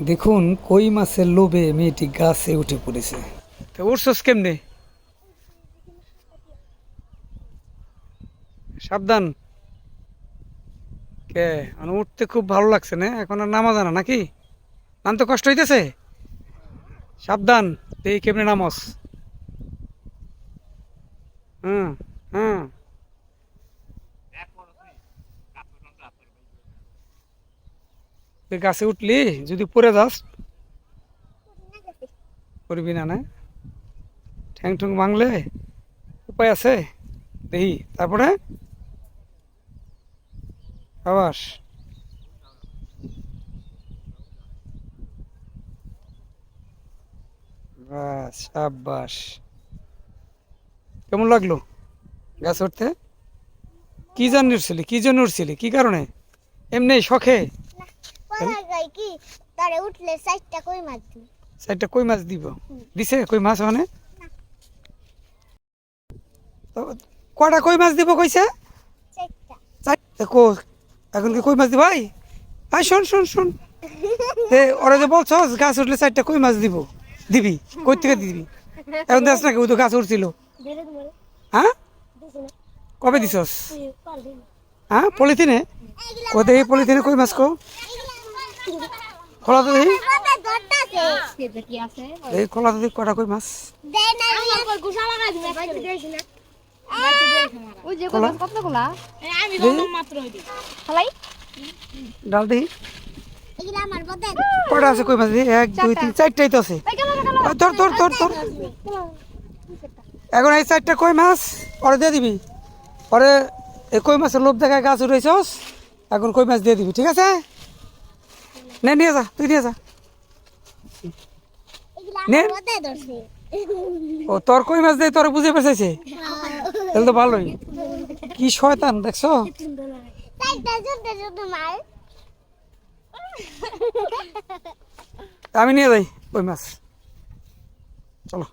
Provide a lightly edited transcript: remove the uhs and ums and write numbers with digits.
দেখুন কই মাছের লোভে মেয়েটি গাছে উঠে পড়েছে। তো উঠছস কেমনে? সাবধান। কে উঠতে খুব ভালো লাগছে না? এখন আর নামা জানা নাকি? নামতে কষ্ট হইতেছে? সাবধান। এই কেমনে নামস? হুম হুম। তুই গাছে উঠলি, যদি পড়ে যাস করবি না না? ঠ্যাং ঠুং ভাঙলে উপায় আছে দেখি, তারপরে আবাস। বাস সাব্বাস। কেমন লাগলো গাছে উঠতে? কি জন্য উঠছিলি, কি জন্য উঠছিলি, কি কারণে? এমনি শখে? পড়া যায় কি তারে উঠলে 4টা কই মাছ দিই। চারটা কই মাছ দিব? দিছে কই মাছ মানে? তো কয়টা কই মাছ দিব কইছে? 4টা। চারটা কো? এখন কি কই মাছ দিব? ভাই ভাই শোন শোন শোন, ওরা যে বলছস গাছ উঠলে চারটা কই মাছ দিব, দিবি? কই থেকে দিবি? এখন দেখ নাকি, ও তো গাছ উঠছিল। ধরে ধরে হ্যাঁ, দিছ না। কবে দিছস? পার দিন। হ্যাঁ, পলিথিনে? কো দেখি পলিথিনে কই মাছ কো, খোলা তো দেখি। কত ধরতাছে? সেটা কি আছে? এই খোলা তো দেখি কটা কই মাছ। দেই না আমার কই গুছা লাগাই দিবে। বাইতে দেইছ না। বাইতে দেইছ না। ওই যে খোলা কত গুলা? আমি দেখি, কত মাত্র হইদি। খালাই? ডাল দেখি এগুলা আমার বদেন। কটা আছে কই মাছ। দেখি 1 2 3 চারটাই তো আছে। ধর ধর ধর ধর। এখন এই চারটা কই মাছ পরে দিয়ে দিবি। পরে এই কই মাছের লোভ দেখায় গাছ উঠেছস, এখন কই মাছ দিয়ে দিবি, ঠিক আছে? নে নিয়ে যা, তুই নিয়ে যা। এগুলা নে। আমার বদে ধরছে। ও তোর কই মাছ দিয়ে তোর বুঝে পেয়েছে, তাহলে তো ভালোই। কি শয়তান দেখছো? 4টা জুতে জুতে মার। আমি নিয়ে যাই কই মাছ, চলো।